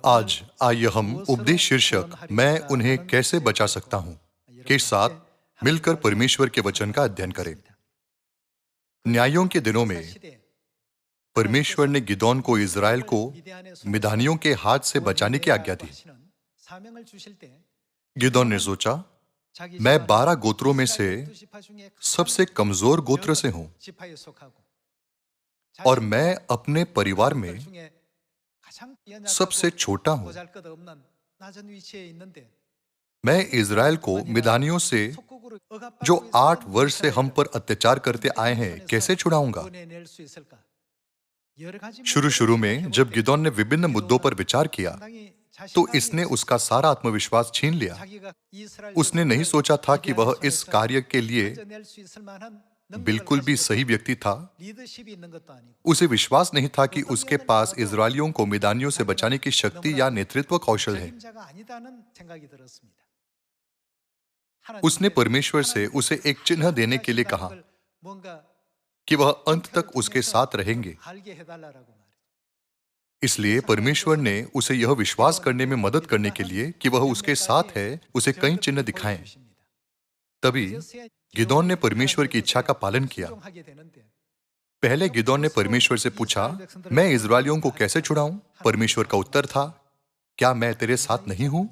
आज आइए हम उपदेश शीर्षक मैं उन्हें कैसे बचा सकता हूं के साथ मिलकर परमेश्वर के वचन का अध्ययन करें। न्यायों के दिनों में परमेश्वर ने गिदोन को इज़राइल को मिद्यानियों के हाथ से बचाने की आज्ञा दी। गिदोन ने सोचा, मैं 12 गोत्रों में से सबसे कमजोर गोत्र से हूं और मैं अपने परिवार में सबसे छोटा हूं। मैं इज़राइल को मिद्यानियों से जो 8 वर्ष से हम पर अत्याचार करते आए हैं कैसे छुड़ाऊंगा। शुरू शुरू में जब गिदोन ने विभिन्न मुद्दों पर विचार किया तो इसने उसका सारा आत्मविश्वास छीन लिया। उसने नहीं सोचा था कि वह इस कार्य के लिए बिल्कुल भी सही व्यक्ति था। उसे विश्वास नहीं था कि उसके पास इज़राइलियों को मिद्यानियों से बचाने की शक्ति या नेतृत्व कौशल है। उसने परमेश्वर से उसे एक चिन्ह देने के लिए कहा कि वह अंत तक उसके साथ रहेंगे। इसलिए परमेश्वर ने उसे यह विश्वास करने में मदद करने के लिए कि वह उसके साथ है, उसे कई चिन्ह दिखाएं। तभी गिदोन ने परमेश्वर की इच्छा का पालन किया। पहले गिदोन ने परमेश्वर से पूछा, मैं इज़राइलियों को कैसे छुड़ाऊं? परमेश्वर का उत्तर था, क्या मैं तेरे साथ नहीं हूं?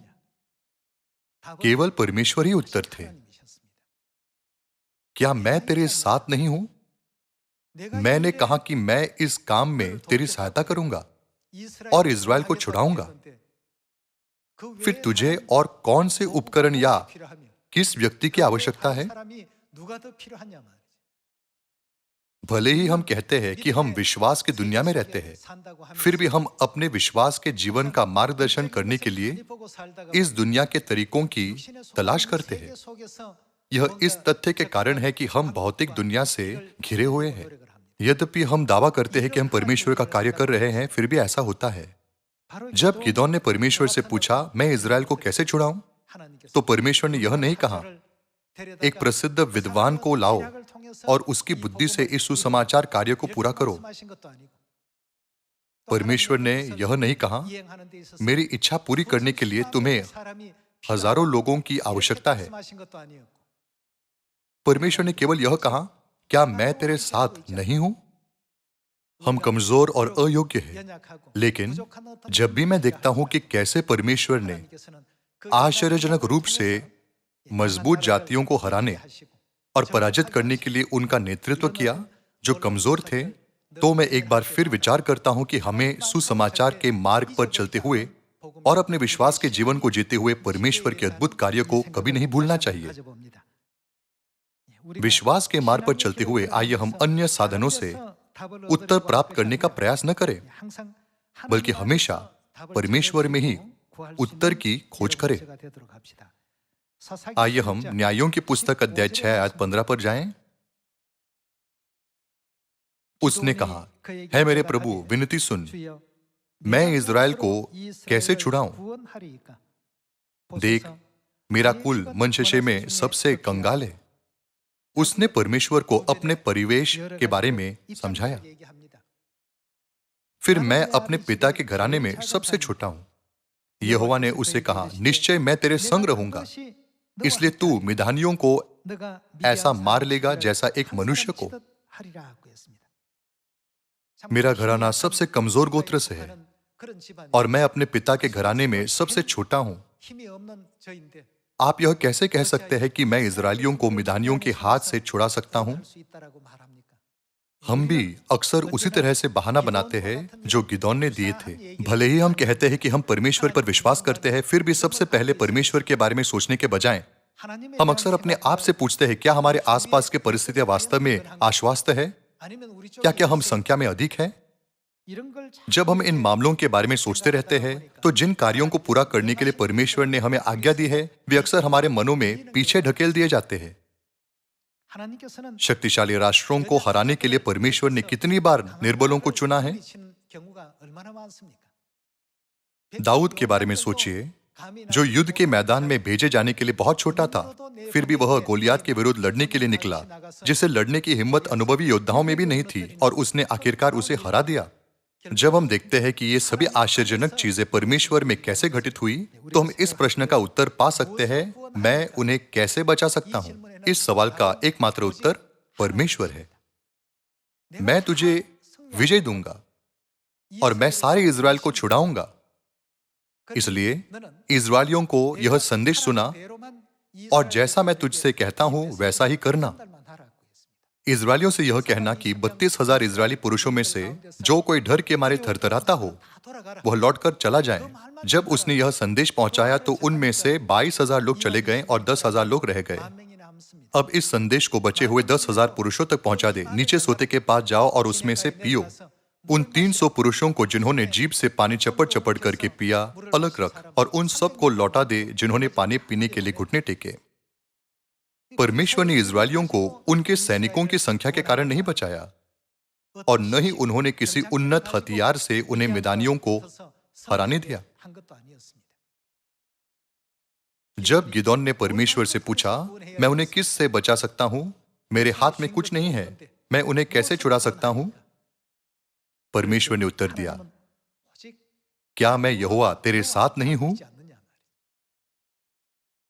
केवल परमेश्वर ही उत्तर थे। क्या मैं तेरे साथ नहीं हूं? मैंने कहा कि मैं इस काम में तेरी सहायता करूंगा और इज़राइल को छुड़ाऊंगा। फिर तुझे और कौन से उपकरण या किस व्यक्ति की आवश्यकता है? भले ही हम कहते हैं कि हम विश्वास की दुनिया में रहते हैं, फिर भी हम अपने विश्वास के जीवन का मार्गदर्शन करने के लिए इस दुनिया के तरीकों की तलाश करते हैं। यह इस तथ्य के कारण है कि हम भौतिक दुनिया से घिरे हुए हैं। यद्यपि हम दावा करते हैं कि हम परमेश्वर का कार्य कर रहे हैं, फिर भी ऐसा होता है। जब गिदोन ने परमेश्वर से पूछा, मैं इज़राइल को कैसे छुड़ाऊं? तो परमेश्वर ने यह नहीं कहा, एक प्रसिद्ध विद्वान को लाओ और उसकी बुद्धि से इस सुसमाचार कार्य को पूरा करो। परमेश्वर ने यह नहीं कहा, मेरी इच्छा पूरी करने के लिए तुम्हें हजारों लोगों की आवश्यकता है। परमेश्वर ने केवल यह कहा, क्या मैं तेरे साथ नहीं हूं? हम कमजोर और अयोग्य हैं, लेकिन जब भी मैं देखता हूं कि कैसे परमेश्वर ने आश्चर्यजनक रूप से मजबूत जातियों को हराने और पराजित करने के लिए उनका नेतृत्व किया जो कमजोर थे, तो मैं एक बार फिर विचार करता हूं कि हमें सुसमाचार के मार्ग पर चलते हुए और अपने विश्वास के जीवन को जीते हुए परमेश्वर के अद्भुत कार्य को कभी नहीं भूलना चाहिए। विश्वास के मार्ग पर चलते हुए आइए हम अन्य साधनों से उत्तर प्राप्त करने का प्रयास न करें, बल्कि हमेशा परमेश्वर में ही उत्तर की खोज करें। आइए हम न्यायों की पुस्तक अध्याय 6 आयत 15 पर जाएं। उसने कहा, है मेरे प्रभु, विनती सुन, मैं इज़राइल को कैसे छुड़ाऊं? देख, मेरा कुल मनश्शे में सबसे कंगाल है। उसने परमेश्वर को अपने परिवेश के बारे में समझाया। फिर मैं अपने पिता के घराने में सबसे छोटा हूं। यहोवा ने उसे कहा, निश्चय मैं तेरे संग रहूंगा, इसलिए तू मिद्यानियों को ऐसा मार लेगा जैसा एक मनुष्य को। मेरा घराना सबसे कमजोर गोत्र से है और मैं अपने पिता के घराने में सबसे छोटा हूं। आप यह कैसे कह सकते हैं कि मैं इज़राइलियों को मिद्यानियों के हाथ से छुड़ा सकता हूं? हम भी अक्सर उसी तरह से बहाना बनाते हैं जो गिदोन ने दिए थे। भले ही हम कहते हैं कि हम परमेश्वर पर विश्वास करते हैं, फिर भी सबसे पहले परमेश्वर के बारे में सोचने के बजाय हम अक्सर अपने आप से पूछते हैं, क्या हमारे आसपास की परिस्थितियां वास्तव में आश्वस्त है? क्या हम संख्या में अधिक हैं? जब हम इन मामलों के बारे में सोचते रहते हैं, तो जिन कार्यों को पूरा करने के लिए परमेश्वर ने हमें आज्ञा दी है, वे अक्सर हमारे मनों में पीछे ढकेल दिए जाते हैं। शक्तिशाली राष्ट्रों को हराने के लिए परमेश्वर ने कितनी बार निर्बलों को चुना है? दाऊद के बारे में सोचिए, जो युद्ध के मैदान में भेजे जाने के लिए बहुत छोटा था, फिर भी वह गोलियात के विरुद्ध लड़ने के लिए निकला, जिसे लड़ने की हिम्मत अनुभवी योद्धाओं में भी नहीं थी, और उसने आखिरकार उसे हरा दिया। जब हम देखते हैं कि ये सभी आश्चर्यजनक चीजें परमेश्वर में कैसे घटित हुई, तो हम इस प्रश्न का उत्तर पा सकते हैं, मैं उन्हें कैसे बचा सकता हूं? इस सवाल का एकमात्र उत्तर परमेश्वर है। मैं तुझे विजय दूंगा और मैं सारे इज़राइल को छुड़ाऊंगा। इसलिए इज़राइलियों को यह संदेश सुना और जैसा मैं तुझसे कहता हूं वैसा ही करना। इज़राइलियों से यह कहना कि 32,000 इज़राइली पुरुषों में से जो कोई डर के मारे थरथराता हो, वह लौटकर चला जाए। जब उसने यह संदेश पहुंचाया तो उनमें से 22,000 लोग चले गए और 10,000 लोग रह गए। अब इस संदेश को बचे हुए 10,000 पुरुषों तक पहुंचा दे। नीचे सोते के पास जाओ और उसमें से पियो। उन 300 पुरुषों को जिन्होंने जीभ से पानी चपड़ चपड़ करके पिया, अलग रख और उन सब को लौटा दे जिन्होंने पानी पीने के लिए घुटने टेके। परमेश्वर ने इज़राइलियों को उनके सैनिकों की संख्या के कारण नहीं बचाया और न ही उन्होंने किसी उन्नत हथियार से उन्हें मिदानियों को हराने दिया। जब गिदोन ने परमेश्वर से पूछा, मैं उन्हें किस से बचा सकता हूं? मेरे हाथ में कुछ नहीं है, मैं उन्हें कैसे छुड़ा सकता हूं? परमेश्वर ने उत्तर दिया, क्या मैं यहोवा तेरे साथ नहीं हूं?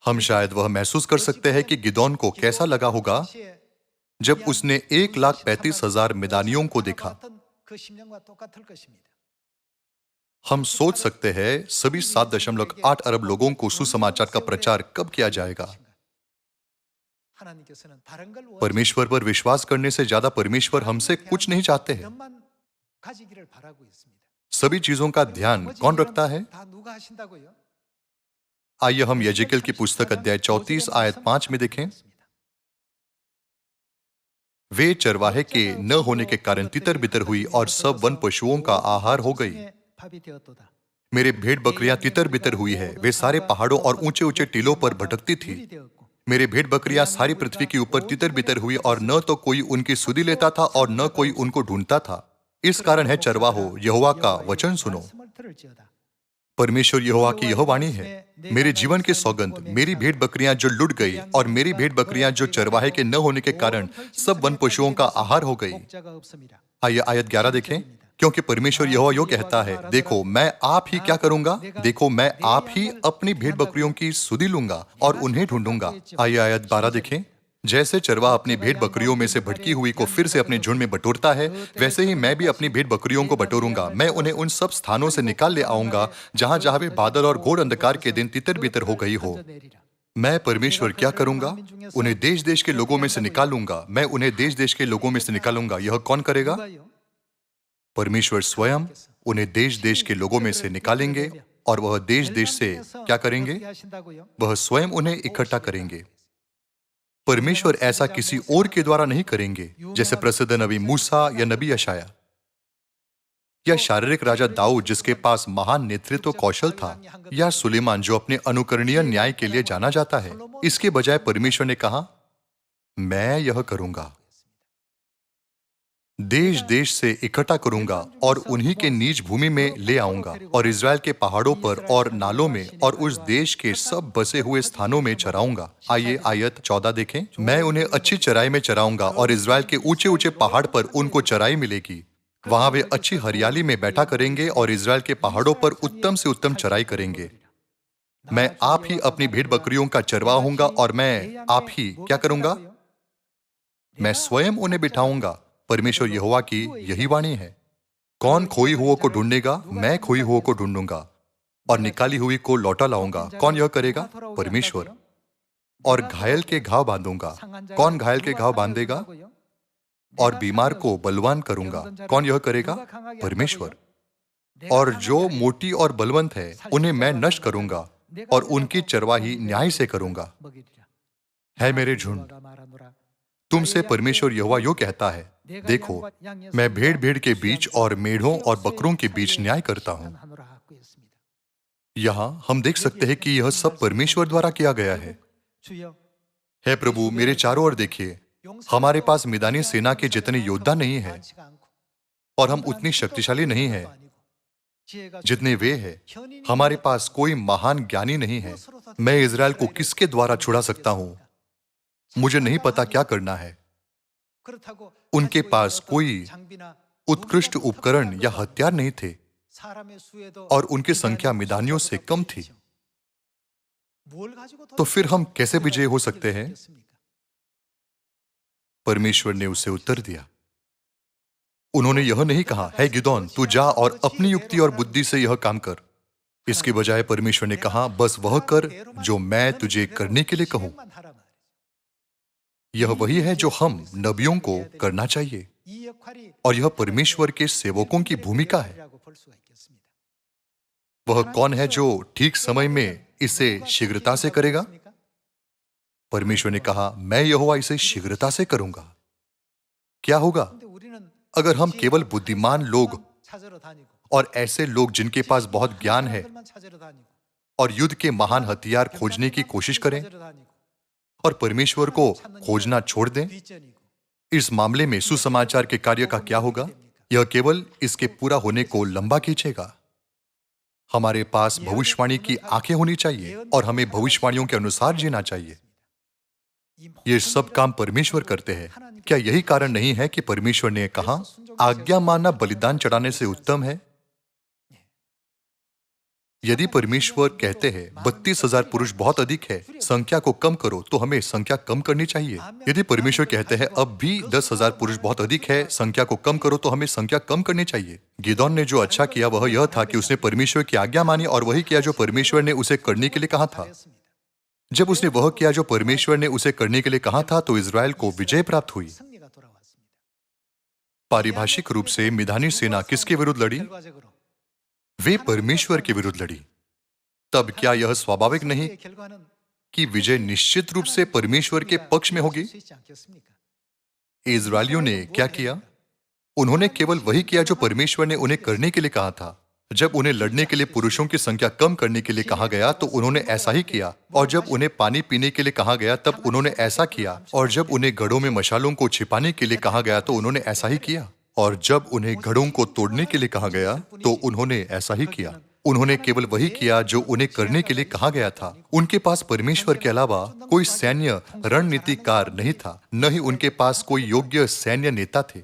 हम शायद वह महसूस कर सकते हैं कि गिदोन को कैसा लगा होगा जब उसने 1,35,000 मिदानियों को देखा। हम सोच सकते हैं सभी 7.8 अरब लोगों को सुसमाचार का प्रचार कब किया जाएगा। परमेश्वर पर विश्वास करने से ज्यादा परमेश्वर हमसे कुछ नहीं चाहते हैं। सभी चीजों का ध्यान कौन रखता है? आइए हम यजेकिएल की पुस्तक अध्याय 34 आयत 5 में देखें। वे चरवाहे के न होने के कारण तितर बितर हुई और सब वन पशुओं का आहार हो गई। मेरे भेड़ बकरियां तितर बितर हुई है, वे सारे पहाड़ों और ऊंचे ऊंचे टीलों पर भटकती थी। मेरे भेड़ बकरियां सारी पृथ्वी के ऊपर तितर बितर हुई और न तो कोई उनकी सुधि लेता था और न कोई उनको ढूंढता था। इस कारण है चरवाहो, यहोवा का वचन सुनो। परमेश्वर यहोवा की यह वाणी है, मेरे जीवन के सौगंध, मेरी भेड़ बकरियां जो लुट गई और मेरी भेड़ बकरियां जो चरवाहे के न होने के कारण सब वन पशुओं का आहार हो गई। आइए आयत 11 देखें। क्योंकि परमेश्वर यहोवा यो कहता है, देखो मैं आप ही क्या करूंगा, देखो मैं आप ही अपनी भेड़ बकरियों की सुधि लूंगा और उन्हें ढूंढूंगा। आइए आयत 12 देखें। जैसे चरवाहा अपनी भेड़ बकरियों में से भटकी हुई को फिर से अपने झुंड में बटोरता है, वैसे ही मैं भी अपनी भेड़ बकरियों को बटोरूंगा। मैं उन्हें उन सब स्थानों से निकाल ले आऊंगा जहां जहां वे बादल और घोर अंधकार के दिन तितर बितर हो गई हो। मैं परमेश्वर क्या करूंगा? उन्हें देश देश के लोगों में से निकालूंगा। मैं उन्हें देश देश के लोगों में से निकालूंगा। यह कौन करेगा? परमेश्वर स्वयं उन्हें देश देश के लोगों में से निकालेंगे और वह देश देश से क्या करेंगे? वह स्वयं उन्हें इकट्ठा करेंगे। परमेश्वर ऐसा किसी और के द्वारा नहीं करेंगे, जैसे प्रसिद्ध नबी मूसा या नबी यशाया या शारीरिक राजा दाऊद जिसके पास महान नेतृत्व कौशल था, या सुलेमान जो अपने अनुकरणीय न्याय के लिए जाना जाता है। इसके बजाय परमेश्वर ने कहा, मैं यह करूंगा, देश देश से इकट्ठा करूंगा और उन्हीं के निज भूमि में ले आऊंगा और इज़राइल के पहाड़ों पर और नालों में और उस देश के सब बसे हुए स्थानों में चराऊंगा। आइए आयत 14 देखें। मैं उन्हें अच्छी चराई में चराऊंगा और इज़राइल के ऊंचे ऊंचे पहाड़ पर उनको चराई मिलेगी। वहां वे अच्छी हरियाली में बैठा करेंगे और इज़राइल के पहाड़ों पर उत्तम से उत्तम चराई करेंगे। मैं आप ही अपनी भेड़ बकरियों का चरवाहा हूंगा और मैं आप ही क्या करूंगा? मैं स्वयं उन्हें बिठाऊंगा। परमेश्वर यहोवा की यही वाणी है। कौन खोई हुओं को ढूंढेगा? मैं खोई हुओं को ढूंढूंगा और निकाली हुई को लौटा लाऊंगा। कौन यह करेगा? परमेश्वर। और घायल के घाव बांधूंगा। कौन घायल के घाव बांधेगा? और बीमार को बलवान करूंगा। कौन यह करेगा? परमेश्वर। और जो मोटी और बलवंत है उन्हें मैं नष्ट करूंगा और उनकी चरवाही न्याय से करूंगा। है मेरे झुंड, तुमसे परमेश्वर यहोवा यो कहता है, देखो मैं भेड़ भेड़ के बीच और मेढ़ों और बकरों के बीच न्याय करता हूं। यहां हम देख सकते हैं कि यह सब परमेश्वर द्वारा किया गया है। हे प्रभु, मेरे चारों ओर देखिए, हमारे पास मिदानी सेना के जितने योद्धा नहीं है और हम उतनी शक्तिशाली नहीं है जितने वे हैं। हमारे पास कोई महान ज्ञानी नहीं है। मैं इज़राइल को किसके द्वारा छुड़ा सकता हूं? मुझे नहीं पता क्या करना है। उनके पास कोई उत्कृष्ट उपकरण या हथियार नहीं थे और उनकी संख्या मिधानियों से कम थी, तो फिर हम कैसे विजयी हो सकते हैं? परमेश्वर ने उसे उत्तर दिया। उन्होंने यह नहीं कहा, हे गिदोन, तू जा और अपनी युक्ति और बुद्धि से यह काम कर। इसके बजाय परमेश्वर ने कहा, बस वह कर जो मैं तुझे करने के लिए कहूं। यह वही है जो हम नबियों को करना चाहिए, और यह परमेश्वर के सेवकों की भूमिका है। वह कौन है जो ठीक समय में इसे शीघ्रता से करेगा? परमेश्वर ने कहा, मैं यहोवा इसे शीघ्रता से करूंगा। क्या होगा अगर हम केवल बुद्धिमान लोग और ऐसे लोग जिनके पास बहुत ज्ञान है और युद्ध के महान हथियार खोजने की कोशिश करें और परमेश्वर को खोजना छोड़ दें? इस मामले में सुसमाचार के कार्य का क्या होगा? यह केवल इसके पूरा होने को लंबा खींचेगा। हमारे पास भविष्यवाणी की आंखें होनी चाहिए और हमें भविष्यवाणियों के अनुसार जीना चाहिए। ये सब काम परमेश्वर करते हैं। क्या यही कारण नहीं है कि परमेश्वर ने कहा, आज्ञा मानना बलिदान चढ़ाने से उत्तम है? यदि परमेश्वर कहते हैं 32,000 पुरुष बहुत अधिक है, संख्या को कम करो, तो हमें संख्या कम करनी चाहिए। यदि परमेश्वर कहते हैं अब भी 10,000 पुरुष बहुत अधिक है, संख्या को कम करो, तो हमें संख्या कम करनी चाहिए। गिदोन ने जो अच्छा किया वह यह था कि उसने परमेश्वर की आज्ञा मानी और वही किया जो परमेश्वर ने उसे करने के लिए कहा था। जब उसने वह किया जो परमेश्वर ने उसे करने के लिए कहा था, तो इस्राएल को विजय प्राप्त हुई। पारिभाषिक रूप से मिधानी सेना किसके विरुद्ध लड़ी? वे परमेश्वर के विरुद्ध लड़ी। तब क्या यह स्वाभाविक नहीं कि विजय निश्चित रूप से परमेश्वर के पक्ष में होगी? इस्राएलियों ने क्या किया? उन्होंने केवल वही किया जो परमेश्वर ने उन्हें करने के लिए कहा था। जब उन्हें लड़ने के लिए पुरुषों की संख्या कम करने के लिए कहा गया, तो उन्होंने ऐसा ही किया। और जब उन्हें पानी पीने के लिए कहा गया, तब उन्होंने ऐसा किया। और जब उन्हें घड़ों में मशालों को छिपाने के लिए कहा गया, तो उन्होंने ऐसा ही किया। और जब उन्हें घड़ों को तोड़ने के लिए कहा गया, तो उन्होंने ऐसा ही किया। उन्होंने केवल वही किया जो उन्हें करने के लिए कहा गया था। उनके पास परमेश्वर के अलावा कोई सैन्य रणनीतिकार नहीं था, न ही उनके पास कोई योग्य सैन्य नेता थे।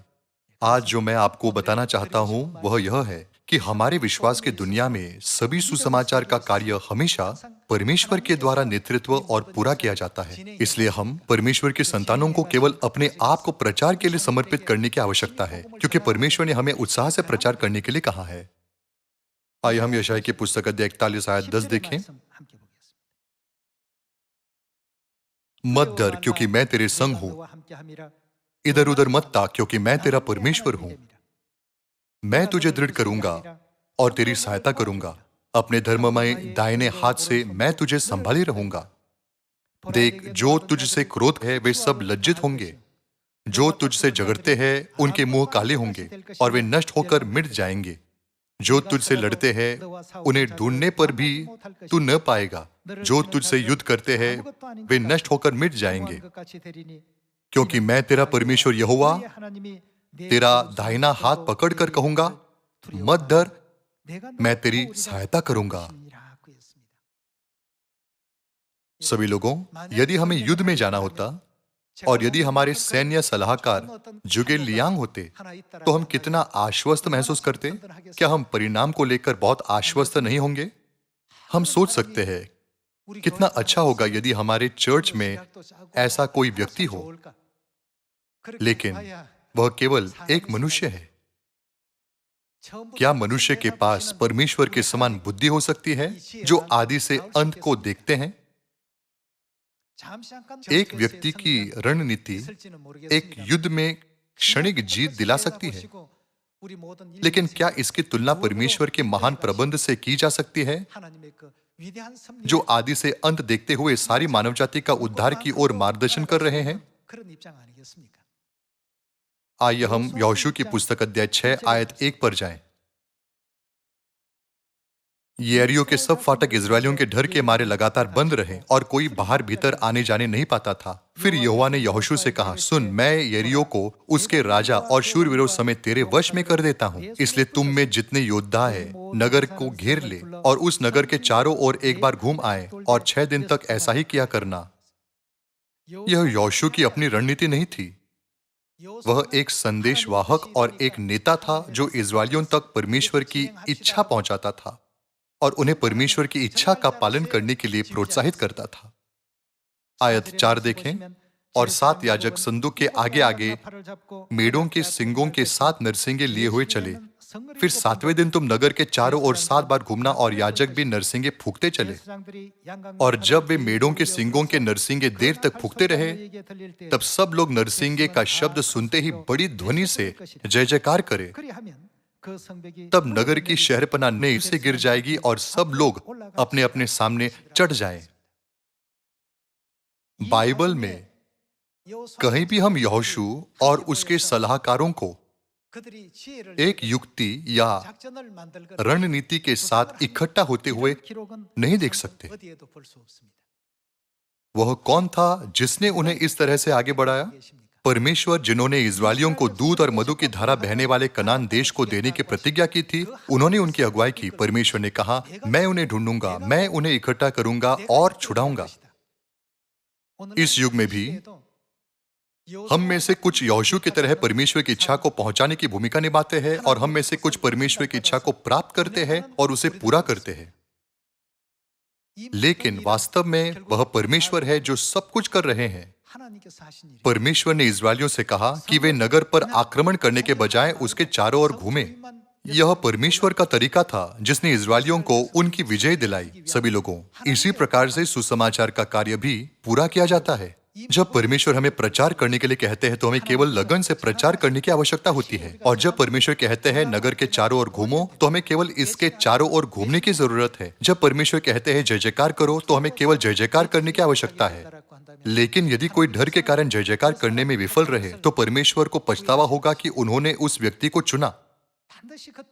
आज जो मैं आपको बताना चाहता हूं वह यह है कि हमारे विश्वास की दुनिया में सभी सुसमाचार का कार्य हमेशा परमेश्वर के द्वारा नेतृत्व और पूरा किया जाता है। इसलिए हम परमेश्वर के संतानों को केवल अपने आप को प्रचार के लिए समर्पित करने की आवश्यकता है, क्योंकि परमेश्वर ने हमें उत्साह से प्रचार करने के लिए कहा है। आइए हम यशायाह की पुस्तक अध्याय 41 आयत 10 देखें। मत डर, क्योंकि मैं तेरे संग हूं। इधर उधर मत ताक, क्योंकि मैं तेरा परमेश्वर हूं। मैं तुझे दृढ़ करूंगा और तेरी सहायता करूंगा। अपने धर्ममय दाहिने हाथ से मैं तुझे संभाले रहूंगा। देख, जो तुझसे क्रोध है वे सब लज्जित होंगे। जो तुझसे झगड़ते हैं उनके मुंह काले होंगे और वे नष्ट होकर मिट जाएंगे। जो तुझसे लड़ते हैं उन्हें ढूंढने पर भी तू न पाएगा। जो तुझसे युद्ध करते हैं वे नष्ट होकर मिट जाएंगे। क्योंकि मैं तेरा परमेश्वर यहोवा तेरा दाहिना हाथ पकड़कर कहूंगा, मत डर, मैं तेरी सहायता करूंगा। सभी लोगों, यदि हमें युद्ध में जाना होता और यदि हमारे सैन्य सलाहकार जुगेल लियांग होते, तो हम कितना आश्वस्त महसूस करते। क्या हम परिणाम को लेकर बहुत आश्वस्त नहीं होंगे? हम सोच सकते हैं कितना अच्छा होगा यदि हमारे चर्च में ऐसा कोई व्यक्ति हो, लेकिन वह केवल एक मनुष्य है। क्या मनुष्य के पास परमेश्वर के समान बुद्धि हो सकती है जो आदि से अंत को देखते हैं? एक व्यक्ति की रणनीति एक युद्ध में क्षणिक जीत दिला सकती है, लेकिन क्या इसकी तुलना परमेश्वर के महान प्रबंध से की जा सकती है, जो आदि से अंत देखते हुए सारी मानव जाति का उद्धार की ओर मार्गदर्शन कर रहे हैं? आइए हम यहोशू की पुस्तक अध्याय 6 आयत 1 पर जाएं। यरीहो के सब फाटक इस्राएलियों के डर के मारे लगातार बंद रहे और कोई बाहर भीतर आने जाने नहीं पाता था। फिर यहोवा ने यहोशू से कहा, सुन, मैं यरीहो को उसके राजा और शूरवीरों समेत तेरे वश में कर देता हूं। इसलिए तुम में जितने योद्धा है नगर को घेर ले और उस नगर के चारों ओर एक बार घूम आए और 6 दिन तक ऐसा ही किया करना। यह यहोशू की अपनी रणनीति नहीं थी। वह एक संदेशवाहक और एक नेता था जो इस्राएलियों तक परमेश्वर की इच्छा पहुंचाता था और उन्हें परमेश्वर की इच्छा का पालन करने के लिए प्रोत्साहित करता था। आयत 4 देखें। और 7 याजक संदूक के आगे आगे मेढ़ों के सींगों के 7 नरसिंगे लिए हुए चले। फिर 7वें दिन तुम नगर के चारों ओर 7 बार घूमना और याजक भी नरसिंगे फूंकते चले। और जब वे मेढ़ों के सींगों के नरसिंगे देर तक फूंकते रहे, तब सब लोग नरसिंगे का शब्द सुनते ही बड़ी ध्वनि से जय जयकार करे। तब नगर की शहरपनाह नींव से गिर जाएगी और सब लोग अपने अपने सामने चढ़ जाएं। बाइबल में कहीं भी हम यहोशू और उसके सलाहकारों को एक युक्ति या रणनीति के साथ इकट्ठा होते हुए नहीं देख सकते। वह कौन था जिसने उन्हें इस तरह से आगे बढ़ाया? परमेश्वर, जिन्होंने इस्राएलियों को दूध और मधु की धारा बहने वाले कनान देश को देने की प्रतिज्ञा की थी, उन्होंने उनकी अगुवाई की। परमेश्वर ने कहा, मैं उन्हें ढूंढूंगा, मैं उन्हें इकट्ठा करूंगा और छुड़ाऊंगा। इस युग में भी हम में से कुछ यहोशू की तरह परमेश्वर की इच्छा को पहुंचाने की भूमिका निभाते हैं और हम में से कुछ परमेश्वर की इच्छा को प्राप्त करते हैं और उसे पूरा करते हैं। लेकिन वास्तव में वह परमेश्वर है जो सब कुछ कर रहे हैं। परमेश्वर ने इस्राएलियों से कहा कि वे नगर पर आक्रमण करने के बजाय उसके चारों ओर घूमें। यह परमेश्वर का तरीका था जिसने इस्राएलियों को उनकी विजय दिलाई। सभी लोगों, इसी प्रकार से सुसमाचार का कार्य भी पूरा किया जाता है। जब परमेश्वर हमें प्रचार करने के लिए कहते हैं तो हमें केवल लगन से प्रचार करने की आवश्यकता होती है। और जब परमेश्वर कहते हैं नगर के चारों ओर घूमो, तो हमें केवल इसके चारों ओर घूमने की जरूरत है। जब परमेश्वर कहते हैं जय जयकार करो, तो हमें केवल जय जयकार करने की आवश्यकता है। लेकिन यदि कोई डर के कारण जय जयकार करने में विफल रहे, तो परमेश्वर को पछतावा होगा कि उन्होंने उस व्यक्ति को चुना।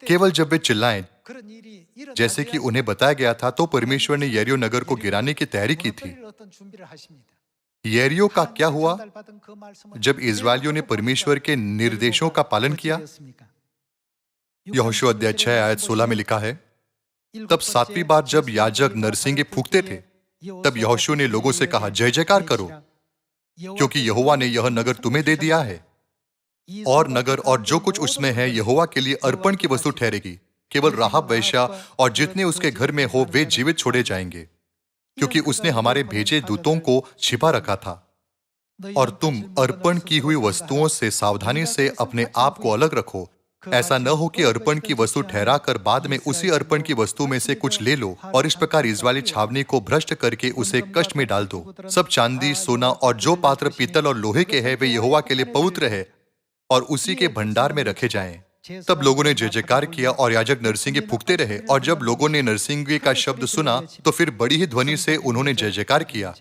केवल जब वे चिल्लाएं, जैसे कि उन्हें बताया गया था, तो परमेश्वर ने यरीहो नगर को गिराने की तैयारी की थी। यरीहो का क्या हुआ जब इस्राएलियों ने परमेश्वर के निर्देशों का पालन किया? यहोशू अध्याय 6 आयत 16 में लिखा है, तब 7वीं बार जब याजक नरसिंगे फूंकते थे, तब यहोशू ने लोगों से कहा, जय जयकार करो, क्योंकि यहोवा ने यह नगर तुम्हें दे दिया है। और नगर और जो कुछ उसमें है यहोवा के लिए अर्पण की वस्तु ठहरेगी। केवल राहाब वेश्या और जितने उसके घर में हो वे जीवित छोड़े जाएंगे, क्योंकि उसने हमारे भेजे दूतों को छिपा रखा था। और तुम अर्पण की हुई वस्तुओं से सावधानी से अपने आप को अलग रखो। ऐसा न हो कि अर्पण की वस्तु ठहरा कर बाद में उसी अर्पण की वस्तु में से कुछ ले लो और इस प्रकार इस्राएली छावनी को भ्रष्ट करके उसे कष्ट में डाल दो। सब चांदी, सोना और जो पात्र पीतल और लोहे के हैं वे यहोवा के लिए पवित्र है और उसी के भंडार में रखे जाएं। तब लोगों ने जय जयकार किया और याजक नरसिंगे फूंकते रहे। और जब लोगों ने नरसिंगे का शब्द सुना, तो फिर बड़ी ही ध्वनि से उन्होंने जय जयकार किया।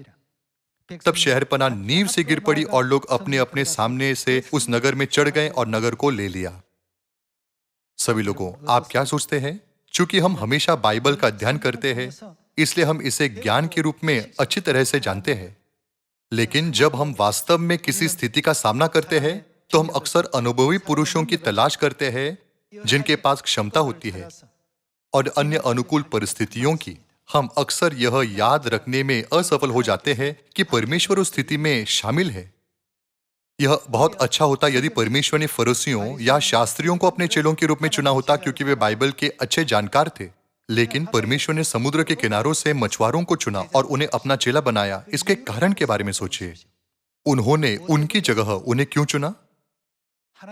तब शहरपनाह नींव से गिर पड़ी और लोग अपने अपने सामने से उस नगर में चढ़ गए और नगर को ले लिया। सभी लोगों, आप क्या सोचते हैं? चूंकि हम हमेशा बाइबल का अध्ययन करते हैं, इसलिए हम इसे ज्ञान के रूप में अच्छी तरह से जानते हैं। लेकिन जब हम वास्तव में किसी स्थिति का सामना करते हैं, तो हम अक्सर अनुभवी पुरुषों की तलाश करते हैं जिनके पास क्षमता होती है और अन्य अनुकूल परिस्थितियों की। हम अक्सर यह याद रखने में असफल हो जाते हैं कि परमेश्वर उस स्थिति में शामिल है। यह बहुत अच्छा होता यदि परमेश्वर ने फरीसियों या शास्त्रियों को अपने चेलों के रूप में चुना होता, क्योंकि वे बाइबल के अच्छे जानकार थे। लेकिन परमेश्वर ने समुद्र के किनारों से मछुआरों को चुना और उन्हें अपना चेला बनाया। इसके कारण के बारे में सोचिए। उन्होंने उनकी जगह उन्हें क्यों चुना?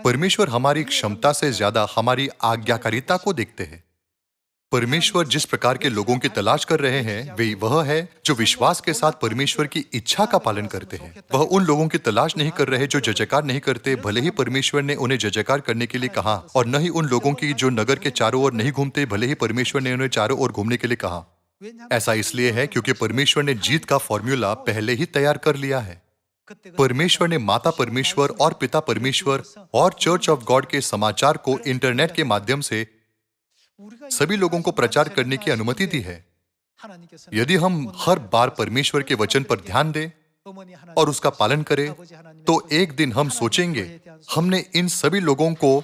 परमेश्वर हमारी क्षमता से ज्यादा हमारी आज्ञाकारिता को देखते हैं। परमेश्वर जिस प्रकार के लोगों की तलाश कर रहे हैं, वे वह है जो विश्वास के साथ परमेश्वर की इच्छा का पालन करते हैं। वह उन लोगों की तलाश नहीं कर रहे जो जय जयकार नहीं करते, भले ही परमेश्वर ने उन्हें जय जयकार करने के लिए कहा, और न ही उन लोगों की जो नगर के चारों ओर नहीं घूमते, भले ही परमेश्वर ने उन्हें चारों ओर घूमने के लिए कहा। ऐसा इसलिए है क्योंकि परमेश्वर ने जीत का फॉर्मूला पहले ही तैयार कर लिया है। परमेश्वर ने माता परमेश्वर और पिता परमेश्वर और चर्च ऑफ गॉड के समाचार को इंटरनेट के माध्यम से सभी लोगों को प्रचार करने की अनुमति दी है। यदि हम हर बार परमेश्वर के वचन पर ध्यान दें और उसका पालन करें, तो एक दिन हम सोचेंगे, हमने इन सभी लोगों को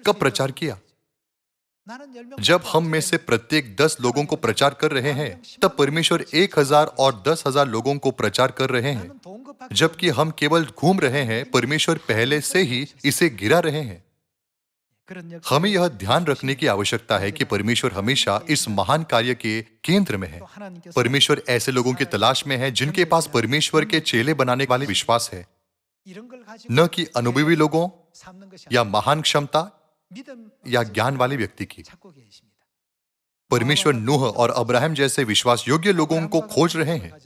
कब प्रचार किया? जब हम में से प्रत्येक 10 लोगों को प्रचार कर रहे हैं, तब परमेश्वर 1000 और 10,000 लोगों को प्रचार कर रहे हैं। जबकि हम केवल घूम रहे हैं, परमेश्वर पहले से ही इसे गिरा रहे हैं। हमें यह ध्यान रखने की आवश्यकता है कि परमेश्वर हमेशा इस महान कार्य के केंद्र में है। परमेश्वर ऐसे लोगों की तलाश में है जिनके पास परमेश्वर के चेले बनाने वाले विश्वास है, न कि अनुभवी लोगों या महान क्षमता या ज्ञान वाले व्यक्ति की। परमेश्वर नूह और अब्राहम जैसे विश्वास योग्य लोगों को खोज रहे हैं।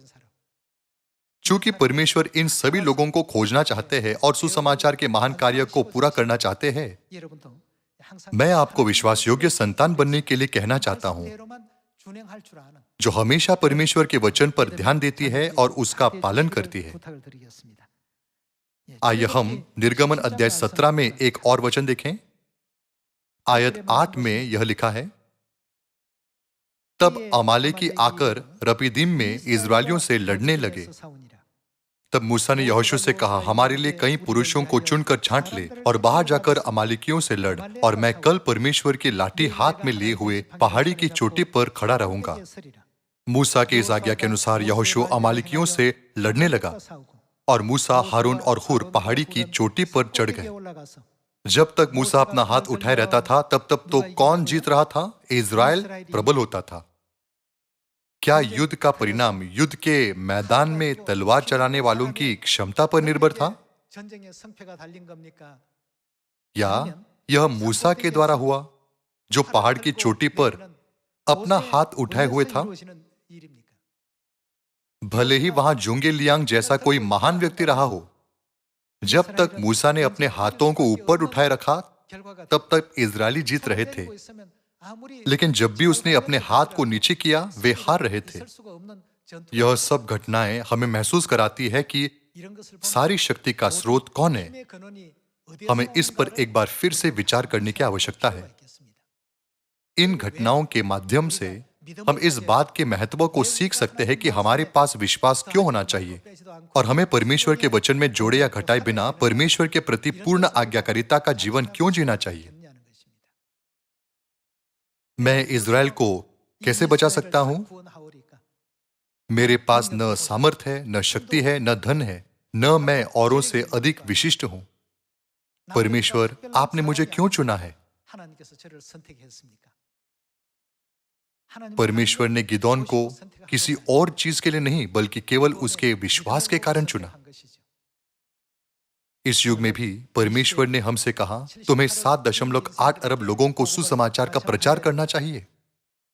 चूंकि परमेश्वर इन सभी लोगों को खोजना चाहते हैं और सुसमाचार के महान कार्य को पूरा करना चाहते हैं, मैं आपको विश्वास योग्य संतान बनने के लिए कहना चाहता हूं, जो हमेशा परमेश्वर के वचन पर ध्यान देती है और उसका पालन करती है। आइए हम निर्गमन अध्याय 17 में एक और वचन देखें। आयत 8 में यह लिखा है, तब अमालेकी आकर रपीदीम में इस्राएलियों से लड़ने लगे। तब मूसा ने यहोशू से कहा, हमारे लिए कई पुरुषों को चुनकर छांट ले और बाहर जाकर अमालेकियों से लड़, और मैं कल परमेश्वर की लाठी हाथ में लिए हुए पहाड़ी की चोटी पर खड़ा रहूंगा। मूसा की इस आज्ञा के अनुसार यहोशू अमालेकियों से लड़ने लगा और मूसा, हारून और हुर पहाड़ी की चोटी पर चढ़ गए। जब तक मूसा अपना हाथ उठाए रहता था, तब तक तो कौन जीत रहा था? इज़राइल प्रबल होता था। क्या युद्ध का परिणाम युद्ध के मैदान में तलवार चलाने वालों की क्षमता पर निर्भर था, या यह मूसा के द्वारा हुआ जो पहाड़ की चोटी पर अपना हाथ उठाए हुए था? भले ही वहां जुंगे लियांग जैसा कोई महान व्यक्ति रहा हो, जब तक मूसा ने अपने हाथों को ऊपर उठाए रखा, तब तक इजरायली जीत रहे थे। लेकिन जब भी उसने अपने हाथ को नीचे किया, वे हार रहे थे। यह सब घटनाएं हमें महसूस कराती है कि सारी शक्ति का स्रोत कौन है। हमें इस पर एक बार फिर से विचार करने की आवश्यकता है। इन घटनाओं के माध्यम से हम इस बात के महत्व को सीख सकते हैं कि हमारे पास विश्वास क्यों होना चाहिए, और हमें परमेश्वर के वचन में जोड़े या घटाए बिना परमेश्वर के प्रति पूर्ण आज्ञाकारिता का जीवन क्यों जीना चाहिए। मैं इज़राइल को कैसे बचा सकता हूं? मेरे पास न सामर्थ है, न शक्ति है, न धन है, न मैं औरों से अधिक विशिष्ट हूं। परमेश्वर, आपने मुझे क्यों चुना है? परमेश्वर ने गिदोन को किसी और चीज के लिए नहीं, बल्कि केवल उसके विश्वास के कारण चुना। इस युग में भी परमेश्वर ने हमसे कहा, तुम्हें 7.8 अरब लोगों को सुसमाचार का प्रचार करना चाहिए।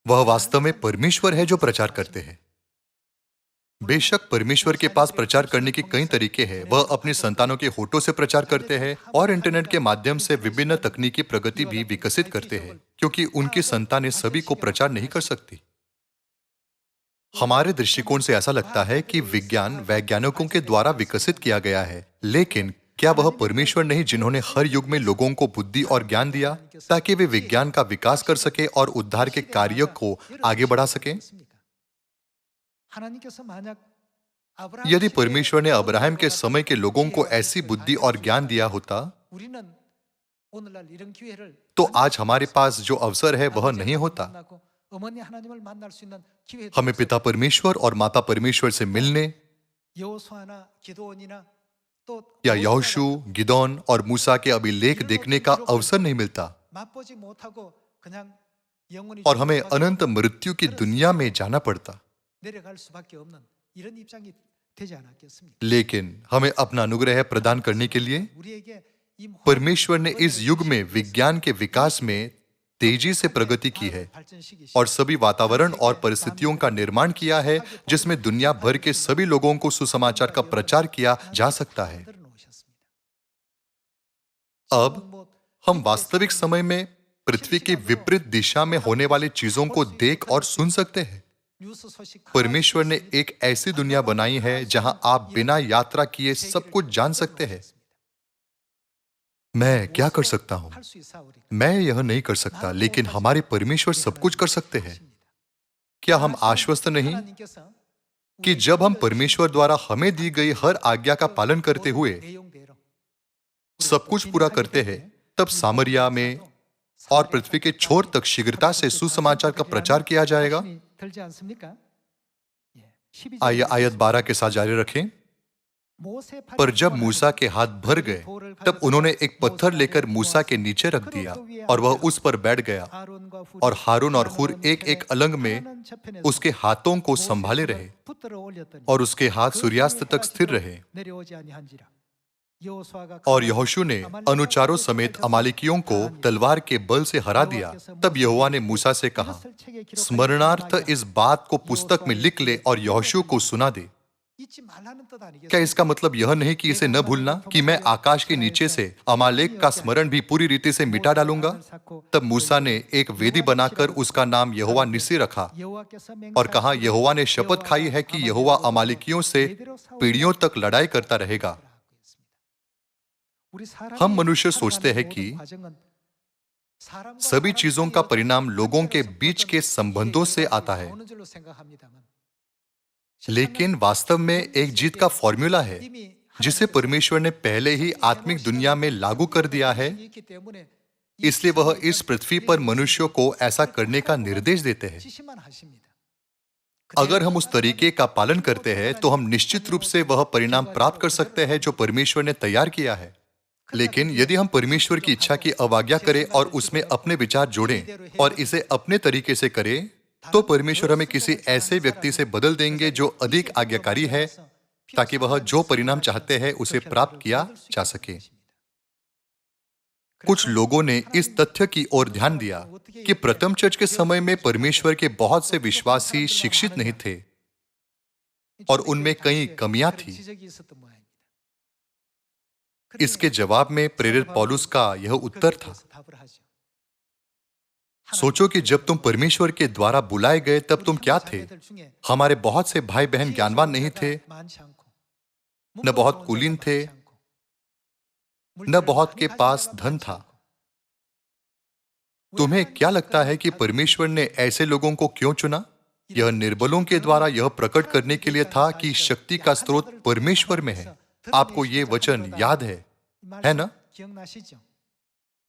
वह वास्तव में परमेश्वर है जो प्रचार करते हैं। बेशक परमेश्वर के पास प्रचार करने के कई तरीके हैं। वह अपने संतानों के होठों से प्रचार करते हैं और इंटरनेट के माध्यम से विभिन्न तकनीकी प्रगति भी विकसित करते हैं, क्योंकि उनकी संतानें सभी को प्रचार नहीं कर सकती। हमारे दृष्टिकोण से ऐसा लगता है कि विज्ञान वैज्ञानिकों के द्वारा विकसित किया गया है, लेकिन क्या वह परमेश्वर नहीं जिन्होंने हर युग में लोगों को बुद्धि और ज्ञान दिया ताकि वे विज्ञान का विकास कर सके और उद्धार के कार्य को आगे बढ़ा सके? यदि परमेश्वर ने अब्राहम के समय के लोगों को ऐसी बुद्धि और ज्ञान दिया होता, तो आज हमारे पास जो अवसर है वह नहीं होता। हमें पिता परमेश्वर और माता परमेश्वर से मिलने या यहोशू, गिदोन और मूसा के अभिलेख देखने का अवसर नहीं मिलता, और हमें अनंत मृत्यु की दुनिया में जाना पड़ता। लेकिन हमें अपना अनुग्रह प्रदान करने के लिए परमेश्वर ने इस युग में विज्ञान के विकास में तेजी से प्रगति की है और सभी वातावरण और परिस्थितियों का निर्माण किया है जिसमें दुनिया भर के सभी लोगों को सुसमाचार का प्रचार किया जा सकता है। अब हम वास्तविक समय में पृथ्वी की विपरीत दिशा में होने वाली चीजों को देख और सुन सकते हैं। परमेश्वर ने एक ऐसी दुनिया बनाई है जहां आप बिना यात्रा किए सब कुछ जान सकते हैं। मैं क्या कर सकता हूं? मैं यह नहीं कर सकता, लेकिन हमारे परमेश्वर सब कुछ कर सकते हैं। क्या हम आश्वस्त नहीं कि जब हम परमेश्वर द्वारा हमें दी गई हर आज्ञा का पालन करते हुए सब कुछ पूरा करते हैं, तब सामरिया में और पृथ्वी के छोर तक शीघ्रता से सुसमाचार का प्रचार किया जाएगा। आइए आयत 12 के साथ जारी रखें। पर जब मूसा के हाथ भर गए, तब उन्होंने एक पत्थर लेकर मूसा के नीचे रख दिया और वह उस पर बैठ गया, और हारून और हुर एक एक अलंग में उसके हाथों को संभाले रहे, और उसके हाथ सूर्यास्त तक स्थिर रहे। और यहोशू ने अनुचारों समेत अमालेकियों को तलवार के बल से हरा दिया। तब यहोवा ने मूसा से कहा, स्मरणार्थ इस बात को पुस्तक में लिख ले और यहोशू को सुना दे। क्या इसका मतलब यह नहीं कि इसे न भूलना कि मैं आकाश के नीचे से अमालेक का स्मरण भी पूरी रीति से मिटा डालूंगा? तब मूसा ने एक वेदी बनाकर उसका नाम यहोवा निस्सी रखा और कहा, यहोवा ने शपथ खाई है कि यहोवा अमालेकियों से पीढ़ियों तक लड़ाई करता रहेगा। हम मनुष्य सोचते हैं कि सभी चीजों का परिणाम लोगों के बीच के संबंधों से आता है, लेकिन वास्तव में एक जीत का फॉर्मूला है जिसे परमेश्वर ने पहले ही आत्मिक दुनिया में लागू कर दिया है। इसलिए वह इस पृथ्वी पर मनुष्यों को ऐसा करने का निर्देश देते हैं। अगर हम उस तरीके का पालन करते हैं तो हम निश्चित रूप से वह परिणाम प्राप्त कर सकते हैं जो परमेश्वर ने तैयार किया है। लेकिन यदि हम परमेश्वर की इच्छा की अवज्ञा करें और उसमें अपने विचार जोड़ें और इसे अपने तरीके से करें, तो परमेश्वर हमें किसी ऐसे व्यक्ति से बदल देंगे जो अधिक आज्ञाकारी है, ताकि वह जो परिणाम चाहते हैं उसे प्राप्त किया जा सके। कुछ लोगों ने इस तथ्य की ओर ध्यान दिया कि प्रथम चर्च के समय में परमेश्वर के बहुत से विश्वासी शिक्षित नहीं थे और उनमें कई कमियां थी। इसके जवाब में प्रेरित पौलुस का यह उत्तर था, सोचो कि जब तुम परमेश्वर के द्वारा बुलाए गए तब तुम क्या थे। हमारे बहुत से भाई बहन ज्ञानवान नहीं थे, न बहुत कुलीन थे, न बहुत के पास धन था। तुम्हें क्या लगता है कि परमेश्वर ने ऐसे लोगों को क्यों चुना? यह निर्बलों के द्वारा यह प्रकट करने के लिए था कि शक्ति का स्रोत परमेश्वर में है। आपको ये वचन याद है ना?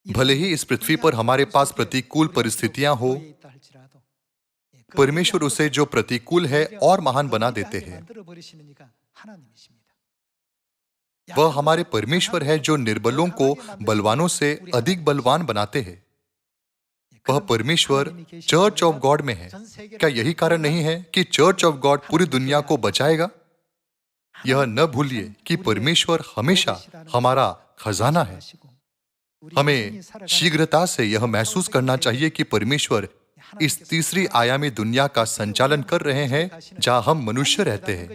भले ही इस पृथ्वी पर हमारे पास प्रतिकूल परिस्थितियां हो, परमेश्वर उसे जो प्रतिकूल है और महान बना देते हैं। वह हमारे परमेश्वर है जो निर्बलों को बलवानों से अधिक बलवान बनाते हैं। वह परमेश्वर चर्च ऑफ गॉड में है। क्या यही कारण नहीं है कि चर्च ऑफ गॉड पूरी दुनिया को बचाएगा? यह न भूलिए कि परमेश्वर हमेशा हमारा खजाना है। हमें शीघ्रता से यह महसूस करना चाहिए कि परमेश्वर इस तीसरी आयामी दुनिया का संचालन कर रहे हैं जहां हम मनुष्य रहते हैं।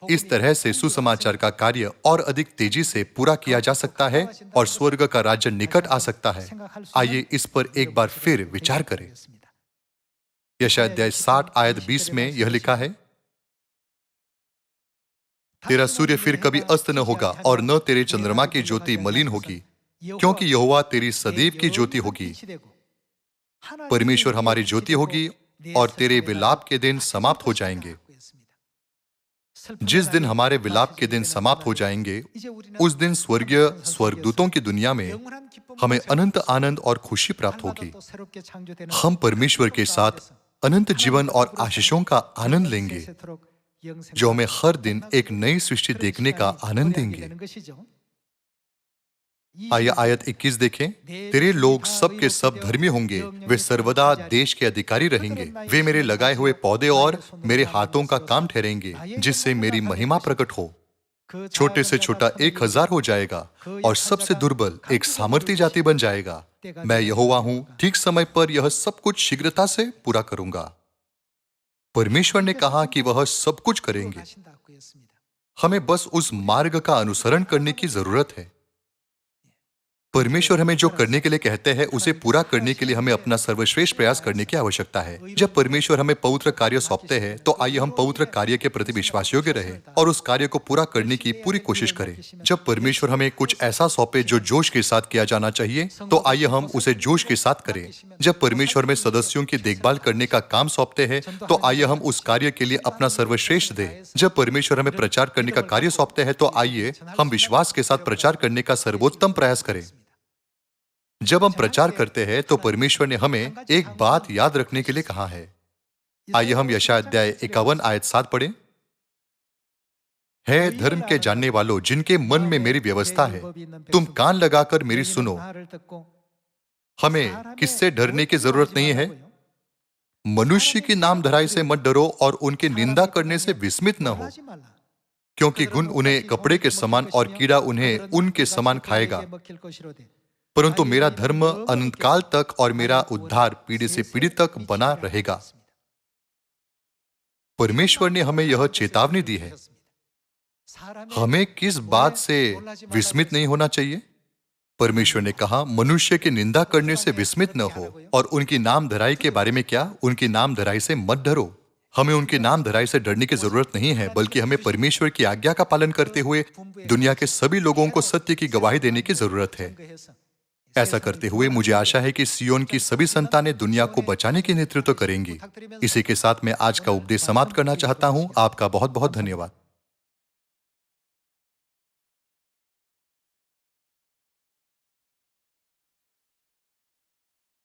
इस तरह से सुसमाचार का कार्य और अधिक तेजी से पूरा किया जा सकता है और स्वर्ग का राज्य निकट आ सकता है। आइए इस पर एक बार फिर विचार करें। यशायाह अध्याय 60 आयत 20 में यह लिखा है, तेरा सूर्य फिर कभी अस्त न होगा और न तेरे चंद्रमा की ज्योति मलिन होगी, क्योंकि यहोवा तेरी सदैव की ज्योति होगी। परमेश्वर हमारी ज्योति होगी और तेरे विलाप के दिन समाप्त हो जाएंगे। जिस दिन हमारे विलाप के दिन समाप्त हो जाएंगे, उस दिन स्वर्गीय स्वर्गदूतों की दुनिया में हमें अनंत आनंद और खुशी प्राप्त होगी। हम परमेश्वर के साथ अनंत जीवन और आशीषों का आनंद लेंगे, जो हमें हर दिन एक नई सृष्टि देखने का आनंद देंगे। आइए आयत 21 देखें। तेरे लोग सब के सब धर्मी होंगे, वे सर्वदा देश के अधिकारी रहेंगे। वे मेरे लगाए हुए पौधे और मेरे हाथों का काम ठहरेंगे, जिससे मेरी महिमा प्रकट हो। छोटे से छोटा 1000 हो जाएगा और सबसे दुर्बल एक सामर्थी जाति बन जाएगा। मैं यहोवा हूं, ठीक समय पर यह सब कुछ शीघ्रता से पूरा करूंगा। परमेश्वर ने कहा कि वह सब कुछ करेंगे। हमें बस उस मार्ग का अनुसरण करने की जरूरत है। परमेश्वर हमें जो करने के लिए कहते हैं उसे पूरा करने के लिए हमें अपना सर्वश्रेष्ठ प्रयास करने की आवश्यकता है। जब परमेश्वर हमें पवित्र कार्य सौंपते हैं तो आइए हम पवित्र कार्य के प्रति विश्वास योग्य रहे और उस कार्य को पूरा करने की पूरी कोशिश करें। जब परमेश्वर हमें कुछ ऐसा सौंपे जो जोश के साथ किया जाना चाहिए, तो आइए हम उसे जोश के साथ करें। जब परमेश्वर में सदस्यों की देखभाल करने का काम सौंपते हैं, तो आइए हम उस कार्य के लिए अपना सर्वश्रेष्ठ दें। जब परमेश्वर हमें प्रचार करने का कार्य सौंपते हैं, तो आइए हम विश्वास के साथ प्रचार करने का सर्वोत्तम प्रयास करें। जब हम प्रचार करते हैं तो परमेश्वर ने हमें एक बात याद रखने के लिए कहा है। आइए हम यशायाह अध्याय 51 आयत 7 पढ़ें। है धर्म के जानने वालों, जिनके मन में मेरी व्यवस्था है, तुम कान लगाकर मेरी सुनो। हमें किससे डरने की जरूरत नहीं है। मनुष्य की नाम धराई से मत डरो और उनकी निंदा करने से विस्मित न हो, क्योंकि घुन उन्हें कपड़े के समान और कीड़ा उन्हें ऊन के समान खाएगा। परंतु मेरा धर्म अनंतकाल तक और मेरा उद्धार पीढ़ी से पीढ़ी तक बना रहेगा। परमेश्वर ने हमें यह चेतावनी दी है। हमें किस बात से विस्मित नहीं होना चाहिए। परमेश्वर ने कहा, मनुष्य की निंदा करने से विस्मित न हो और उनकी नाम धराई के बारे में क्या, उनकी नाम धराई से मत डरो। हमें उनकी नाम धराई से डरने की जरूरत नहीं है, बल्कि हमें परमेश्वर की आज्ञा का पालन करते हुए दुनिया के सभी लोगों को सत्य की गवाही देने की जरूरत है। ऐसा करते हुए मुझे आशा है कि सियोन की सभी संतानें दुनिया को बचाने की नेतृत्व करेंगी। इसी के साथ मैं आज का उपदेश समाप्त करना चाहता हूं। आपका बहुत बहुत धन्यवाद।